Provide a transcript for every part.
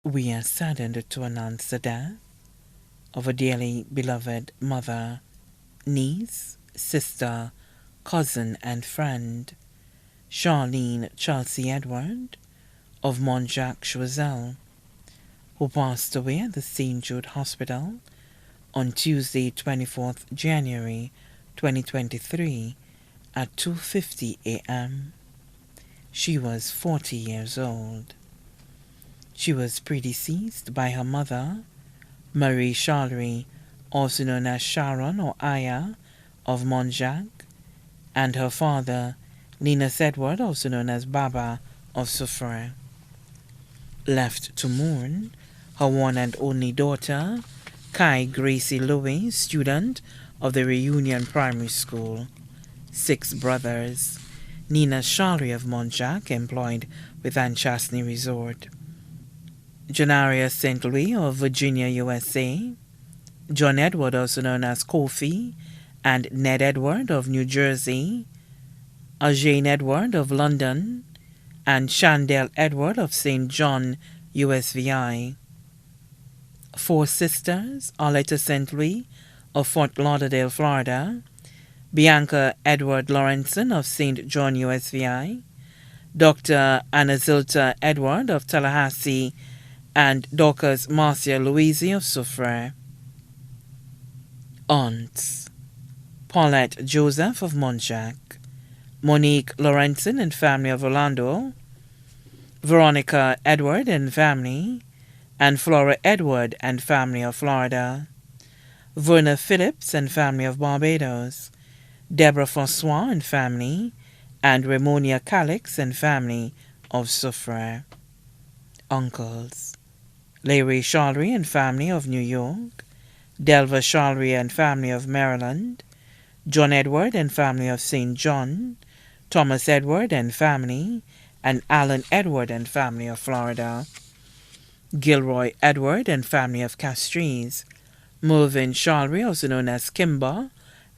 We are saddened to announce the death of a dearly beloved mother, niece, sister, cousin, and friend, Sharline Chelesy Edward of Montjac, Choiseul, who passed away at the St. Jude Hospital on Tuesday, 24th January 2023 at 2:50 a.m. She was 40 years old. She was predeceased by her mother, Marie Charlery, also known as Sharon or Aya, of Montjac, and her father, Linus Edward, also known as Baba, of Soufrière. Left to mourn, her one and only daughter, Kai Gracie Louis, student of the Reunion Primary School. 6 brothers, Nina Charlery of Montjac, employed with Anchasney Resort, Jonaria St. Louis of Virginia, USA, John Edward, also known as Kofi, and Ned Edward of New Jersey, Jane Edward of London, and Chandel Edward of St. John, USVI. 4 sisters, Arletta St. Louis of Fort Lauderdale, Florida, Bianca Edward Lawrenson of St. John, USVI, Dr. Anazilta Edward of Tallahassee, and Dorcas Marcia Louise of Soufrière. Aunts: Paulette Joseph of Montjac, Monique Lawrenson and family of Orlando, Veronica Edward and family, and Flora Edward and family of Florida, Verna Phillips and family of Barbados, Deborah Francois and family, and Ramonia Calix and family of Soufrière. Uncles: Larry Charlery and family of New York, Delva Charlery and family of Maryland, John Edward and family of St. John, Thomas Edward and family, and Alan Edward and family of Florida, Gilroy Edward and family of Castries, Mervyn Charlery, also known as Kimber,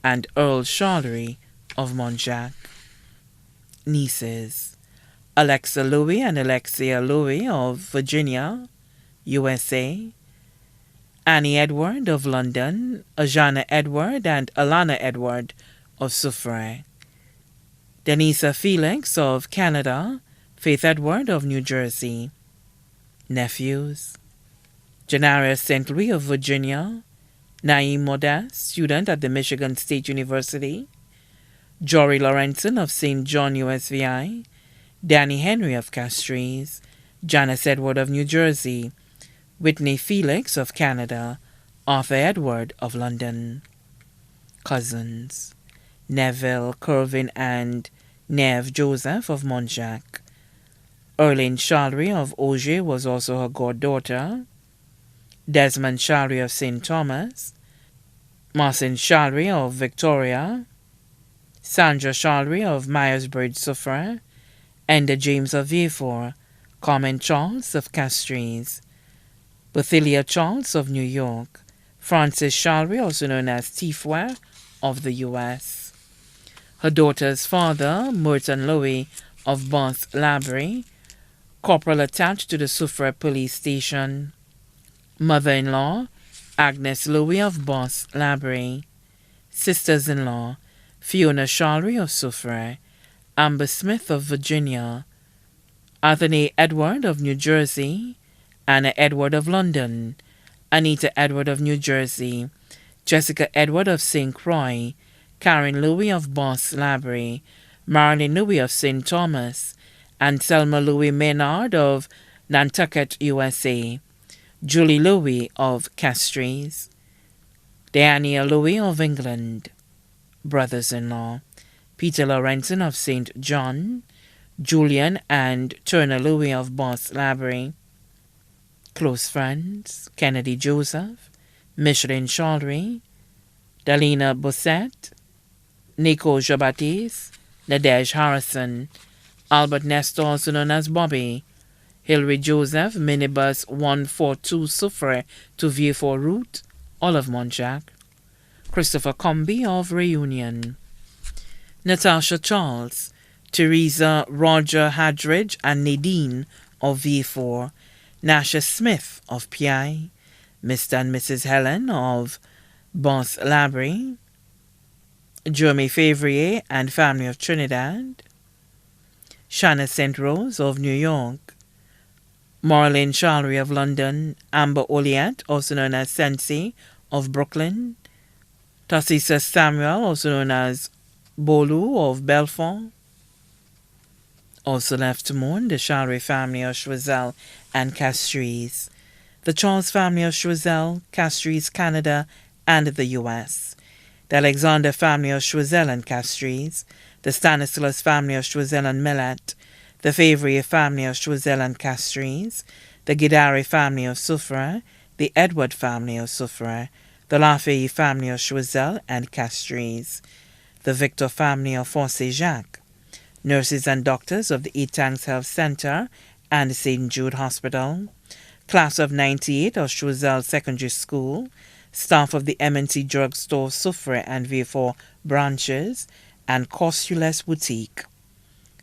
and Earl Charlery of Montjac. Nieces: Alexa Louis and Alexia Louis of Virginia, USA, Annie Edward of London, Ajana Edward and Alana Edward of Soufrière, Denisa Felix of Canada, Faith Edward of New Jersey. Nephews: Janaria St. Louis of Virginia, Naeem Modest, student at the Michigan State University, Jory Lawrenson of St. John, USVI, Danny Henry of Castries, Janice Edward of New Jersey, Whitney Felix of Canada, Arthur Edward of London. Cousins: Neville, Kervin, and Neve Joseph of Montjac. Erlene Charlery of Auger was also her goddaughter. Desmond Charlery of St. Thomas, Marcin Charlery of Victoria, Sandra Charlery of Myersbridge, Soufrière, Enda James of Vieux, Carmen Charles of Castries, Bethilia Charles of New York, Frances Charlery, also known as Tifware, of the U.S. Her daughter's father, Merton Louis of Bath Labrie, corporal attached to the Soufrière police station. Mother-in-law, Agnes Louis of Bath Labrie. Sisters-in-law, Fiona Charlery of Soufrière, Amber Smith of Virginia, Anthony Edward of New Jersey, Anna Edward of London, Anita Edward of New Jersey, Jessica Edward of St. Croix, Karen Louis of Bath Labrie, Marilyn Louis of St. Thomas, and Selma Louis Maynard of Nantucket, USA, Julie Louis of Castries, Diana Louis of England. Brothers-in-law, Peter Lawrenson of St. John, Julian and Turner Louis of Bath Labrie. Close friends: Kennedy Joseph, Micheline Charlery, Dalina Bossette, Nico Jabatis, Nadege Harrison, Albert Nestor, also known as Bobby, Hilary Joseph, Minibus 142 Soufrière to Vieux Route, all of Montjac, Christopher Comby of Reunion, Natasha Charles, Teresa Roger Hadridge and Nadine of V4, Nasha Smith of PI, Mr. and Mrs. Helen of Boss Labrie, Jeremy Favrier and family of Trinidad, Shanna St. Rose of New York, Marlene Charlery of London, Amber Oliet, also known as Sensi, of Brooklyn, Tassisa Samuel, also known as Bolu of Belfort. Also left to mourn the Charlery family of Choiseul and Castries, the Charles family of Choiseul, Castries, Canada, and the U.S., the Alexander family of Choiseul and Castries, the Stanislas family of Choiseul and Millet, the Favrier family of Choiseul and Castries, the Guidari family of Soufrière, the Edward family of Soufrière, the Lafayette family of Choiseul and Castries, the Victor family of Forcé-Jacques, nurses and doctors of the Etangs Health Center and St. Jude Hospital, class of 98 of Choiseul Secondary School, staff of the M&T Drugstore Soufrière and Vieux branches, and Costules Boutique,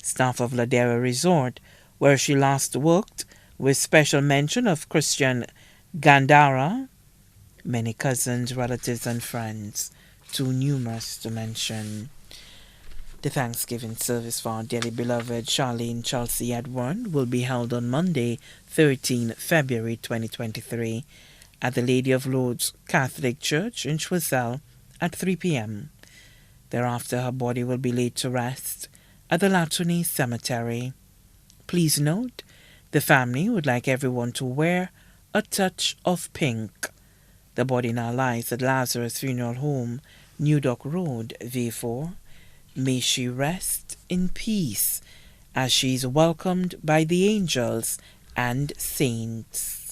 staff of Ladera Resort, where she last worked, with special mention of Christian Gandara, many cousins, relatives, and friends, too numerous to mention. The Thanksgiving service for our dearly beloved Sharline Chelesy Edward will be held on Monday, 13 February 2023, at the Lady of Lourdes Catholic Church in Choiseul at 3 p.m. Thereafter, her body will be laid to rest at the Latony Cemetery. Please note, the family would like everyone to wear a touch of pink. The body now lies at Lazarus Funeral Home, New Dock Road, V4. May she rest in peace as she is welcomed by the angels and saints.